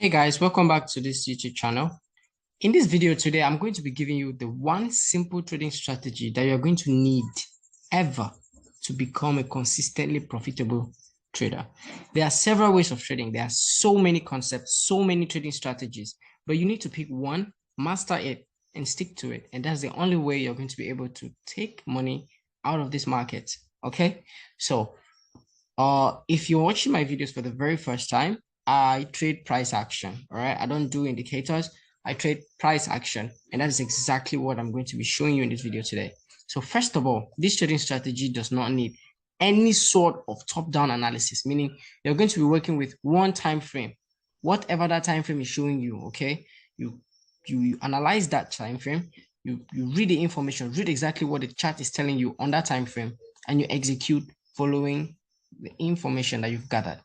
Hey guys, welcome back to this YouTube channel. In this video today, I'm going to be giving you the one simple trading strategy that you're going to need ever to become a consistently profitable trader. There are several ways of trading. There are so many concepts, so many trading strategies, but you need to pick one, master it, and stick to it. And that's the only way you're going to be able to take money out of this market. Okay, so if you're watching my videos for the very first time, I trade price action. All right, I don't do indicators. I trade price action, and that is exactly what I'm going to be showing you in this video today. So first of all, this trading strategy does not need any sort of top-down analysis, meaning you're going to be working with one time frame, whatever that time frame is showing you. Okay, you analyze that time frame, you read the information, read exactly what the chart is telling you on that time frame, and you execute following the information that you've gathered.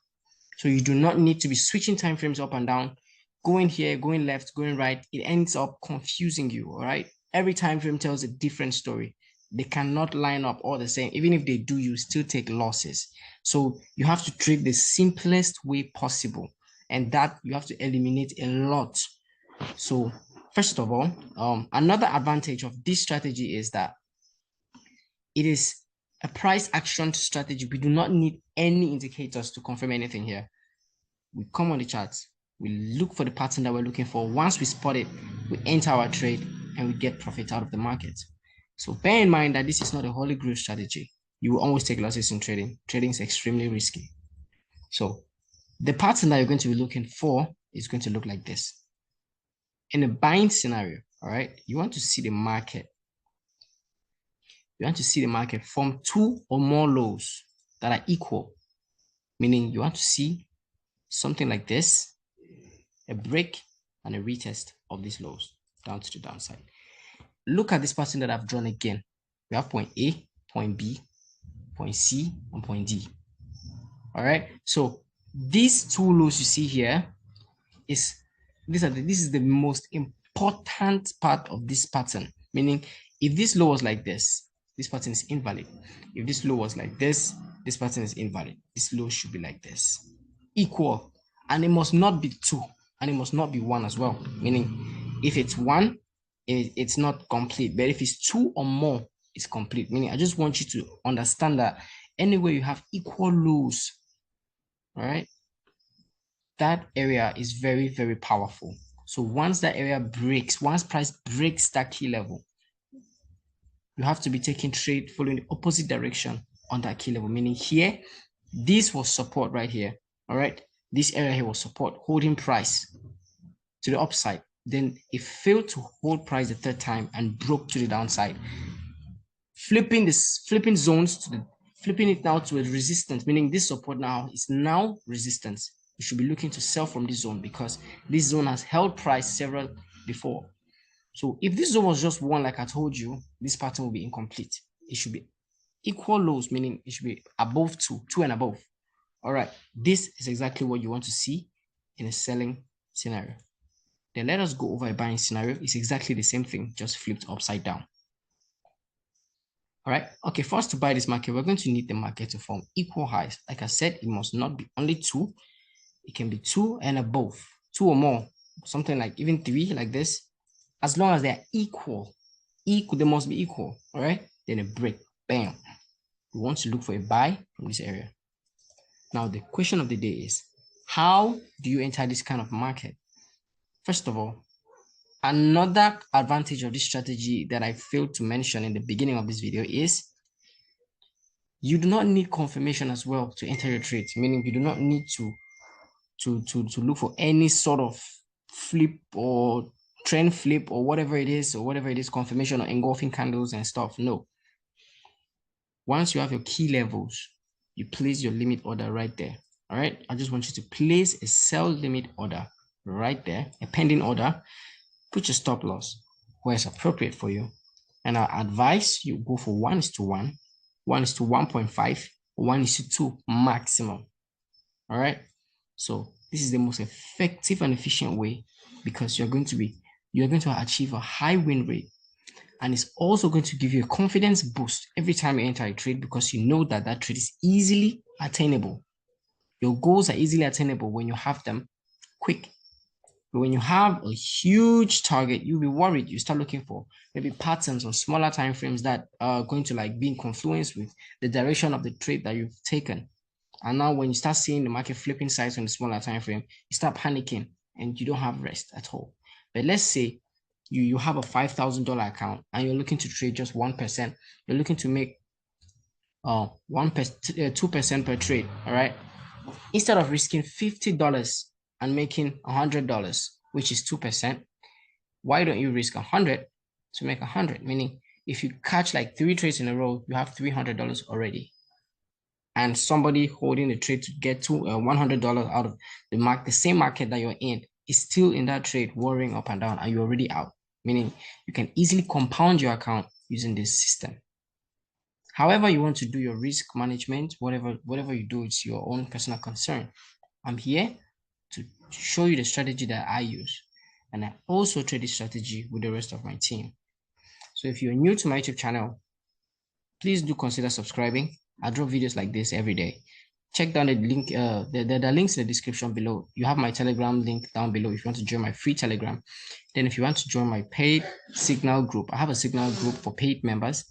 So you do not need to be switching time frames up and down, going here, going left, going right. It ends up confusing you, all right? Every time frame tells a different story. They cannot line up all the same. Even if they do, you still take losses. So you have to trade the simplest way possible. And that you have to eliminate a lot. So first of all, another advantage of this strategy is that it is a price action strategy. We do not need any indicators to confirm anything here. We come on the charts, we look for the pattern that we're looking for. Once we spot it, we enter our trade and we get profit out of the market. So bear in mind that this is not a holy grail strategy. You will always take losses in trading. Trading is extremely risky. So the pattern that you're going to be looking for is going to look like this. In a buying scenario, all right, you want to see the market. You want to see the market form two or more lows that are equal, meaning you want to see something like this, a break and a retest of these lows down to the downside. Look at this pattern that I've drawn again. We have point A, point B, point C, and point D. All right. So these two lows you see here this is the most important part of this pattern. Meaning, if this low was like this pattern is invalid. If this low was like this pattern is invalid. This low should be like this, equal, and it must not be 2, and it must not be 1 as well. Meaning, if it's 1, it's not complete, but if it's 2 or more, it's complete. Meaning, I just want you to understand that anywhere you have equal lows, all right, that area is very, very powerful. So once that area breaks, once price breaks that key level, you have to be taking trade following the opposite direction on that key level. Meaning here, this was support right here. All right. This area here was support, holding price to the upside. Then it failed to hold price the third time and broke to the downside. Flipping zones to the flipping it now to a resistance, meaning this support now is now resistance. You should be looking to sell from this zone because this zone has held price several before. So if this zone was just 1, like I told you, this pattern will be incomplete. It should be equal lows, meaning it should be above 2 and above. All right, this is exactly what you want to see in a selling scenario. Then let us go over a buying scenario. It's exactly the same thing, just flipped upside down. All right, okay, for us to buy this market, we're going to need the market to form equal highs. Like I said, it must not be only 2. It can be 2 and above, 2 or more, something like even 3 like this. As long as they're equal, they must be equal. All right, then a break, bam. We want to look for a buy from this area. Now, the question of the day is, how do you enter this kind of market? First of all, another advantage of this strategy that I failed to mention in the beginning of this video is you do not need confirmation as well to enter your trades, meaning you do not need to look for any sort of flip or trend flip or whatever it is, confirmation or engulfing candles and stuff. No. Once you have your key levels, you place your limit order right there. All right. I just want you to place a sell limit order right there, a pending order. Put your stop loss where it's appropriate for you. And I advise you go for 1:1, 1:1.5, 1:2 maximum. All right. So this is the most effective and efficient way because you're going to achieve a high win rate. And it's also going to give you a confidence boost every time you enter a trade because you know that that trade is easily attainable. Your goals are easily attainable when you have them quick. But when you have a huge target, you'll be worried. You start looking for maybe patterns on smaller time frames that are going to like be in confluence with the direction of the trade that you've taken. And now when you start seeing the market flipping sides on the smaller time frame, you start panicking and you don't have rest at all. But let's say you have a $5,000 account and you're looking to trade just 1%. You're looking to make 2% per trade. All right. Instead of risking $50 and making $100, which is 2%, why don't you risk 100 to make 100? Meaning, if you catch like 3 trades in a row, you have $300 already. And somebody holding the trade to get to $100 out of the same market that you're in, is still in that trade, worrying up and down, and you're already out. Meaning, you can easily compound your account using this system. However you want to do your risk management, whatever you do, it's your own personal concern. I'm here to show you the strategy that I use. And I also trade this strategy with the rest of my team. So if you're new to my YouTube channel, please do consider subscribing. I drop videos like this every day. Check down the link, the links in the description below. You have my Telegram link down below if you want to join my free Telegram. Then if you want to join my paid Signal group, I have a Signal group for paid members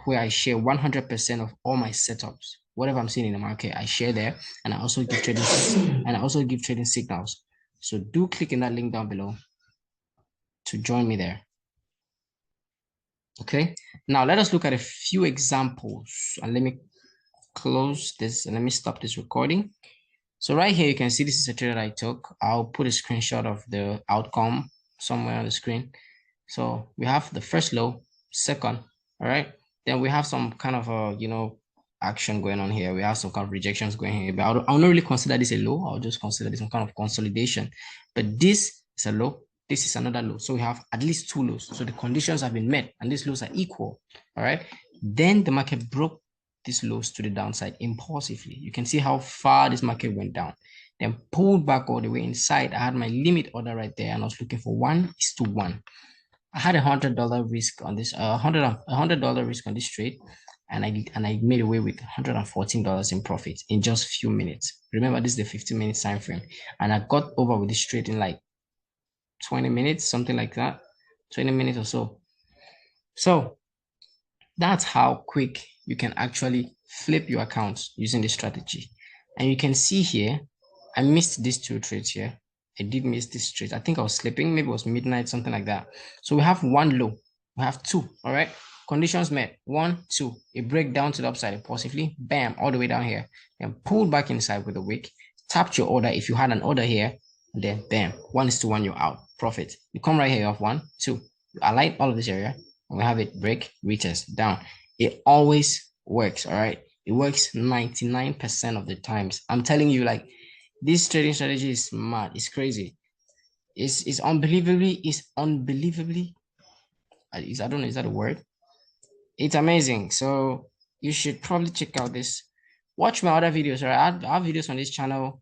where I share 100% of all my setups. Whatever I'm seeing in the market, I share there, and I also give trading signals. So do click in that link down below to join me there. Okay, now let us look at a few examples, and let me close this and let me stop this recording. So right here, you can see this is a trade that I took. I'll put a screenshot of the outcome somewhere on the screen. So we have the first low, second, all right. Then we have some kind of a, action going on here. We have some kind of rejections going here, but I'll not really consider this a low. I'll just consider this some kind of consolidation. But this is a low. This is another low. So we have at least 2 lows. So the conditions have been met and these lows are equal, all right. Then the market broke these lows to the downside impulsively. You can see how far this market went down, then pulled back all the way inside. I had my limit order right there and I was looking for 1:1. I had $100 risk on this, $100 risk on this trade, and I made away with $114 in profit in just a few minutes. Remember, this is the 15-minute time frame, and I got over with this trade in like 20 minutes, something like that, 20 minutes or so. So that's how quick you can actually flip your accounts using this strategy. And you can see here, I missed these 2 trades here. I did miss this trade. I think I was sleeping. Maybe it was midnight, something like that. So we have 1 low. We have 2. All right. Conditions met. 1, 2. A break down to the upside impulsively. Bam. All the way down here. Then pulled back inside with a wick. Tapped your order if you had an order here. And then bam. 1:1. You're out. Profit. You come right here. You have 1, 2. You align all of this area. And we have it break, retest, down. It always works. All right. It works 99% of the times. I'm telling you, like, this trading strategy is mad. It's crazy. It's unbelievably, I don't know, is that a word? It's amazing. So you should probably check out this. Watch my other videos, right? I have videos on this channel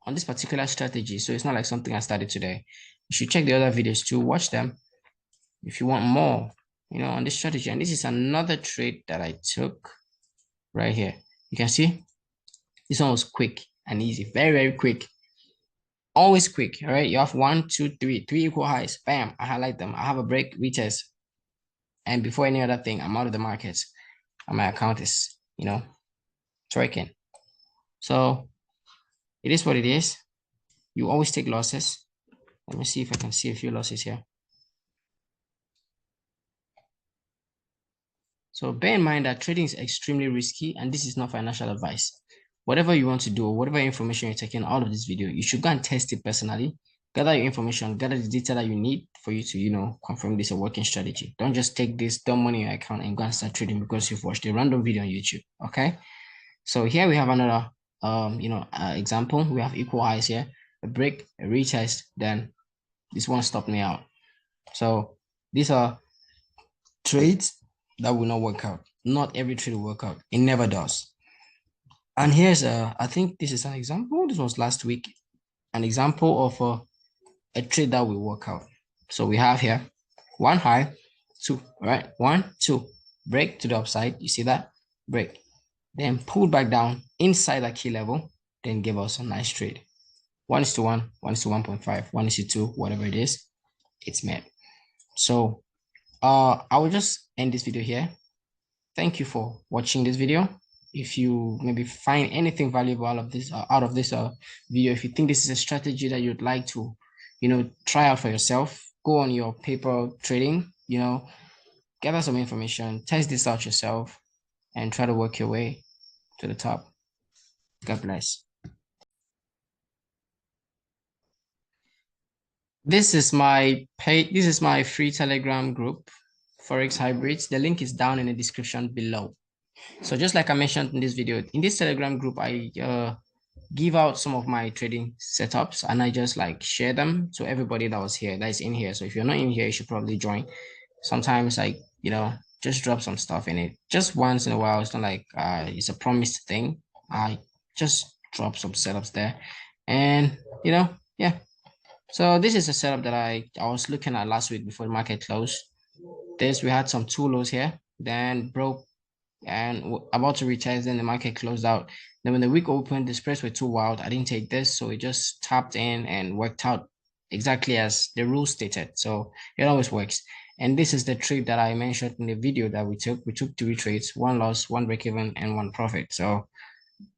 on this particular strategy. So it's not like something I started today. You should check the other videos too. Watch them if you want more, on this strategy. And this is another trade that I took right here. You can see this one was quick and easy, very, very quick. Always quick. All right. You have 1, 2, 3 equal highs. Bam. I highlight them. I have a break, retest. And before any other thing, I'm out of the market. And my account is, twerking. So it is what it is. You always take losses. Let me see if I can see a few losses here. So bear in mind that trading is extremely risky and this is not financial advice. Whatever you want to do, or whatever information you're taking out of this video, you should go and test it personally. Gather your information, gather the data that you need for you to, confirm this a working strategy. Don't just take this, dump money in your account and go and start trading because you've watched a random video on YouTube. Okay. So here we have another, example. We have equal highs here, a break, a retest, then this one stopped me out. So these are trades that will not work out. Not every trade will work out. It never does. And here's I think this is an example. This was last week, an example of a trade that will work out. So we have here 1 high, 2, all right? 1, 2, break to the upside. You see that? Break. Then pull back down inside that key level, then give us a nice trade. 1:1, 1:1.5, 1:2, whatever it is, it's met. So I will just end this video here. Thank you for watching this video. If you maybe find anything valuable out of this video, if you think this is a strategy that you'd like to, try out for yourself, go on your paper trading, gather some information, test this out yourself, and try to work your way to the top. God bless. This is my page. This is my free Telegram group, Forex Hybrids. The link is down in the description below. So just like I mentioned in this video, in this Telegram group, I give out some of my trading setups and I just like share them to everybody that was here, that is in here. So if you're not in here, you should probably join. Sometimes I, just drop some stuff in it. Just once in a while. It's not like it's a promised thing. I just drop some setups there. And yeah. So this is a setup that I was looking at last week before the market closed. We had some two lows here, then broke and about to retest, then the market closed out. Then when the week opened, the spreads were too wild. I didn't take this, so it just tapped in and worked out exactly as the rule stated. So it always works. And this is the trade that I mentioned in the video that we took. We took 3 trades, 1 loss, 1 break even, and 1 profit. So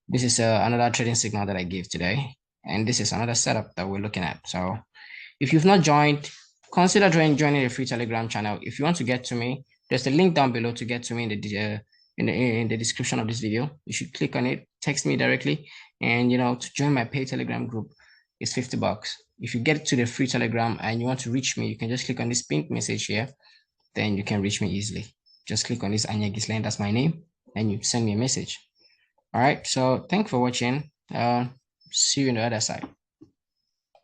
this is another trading signal that I gave today. And this is another setup that we're looking at. So if you've not joined, consider joining the free Telegram channel. If you want to get to me, there's a link down below to get to me in the description of this video. You should click on it, text me directly, and to join my paid Telegram group is $50. If you get to the free Telegram and you want to reach me, you can just click on this pink message here. Then you can reach me easily. Just click on this Anya Gislen, that's my name, and you send me a message. All right. So thanks for watching. See you on the other side.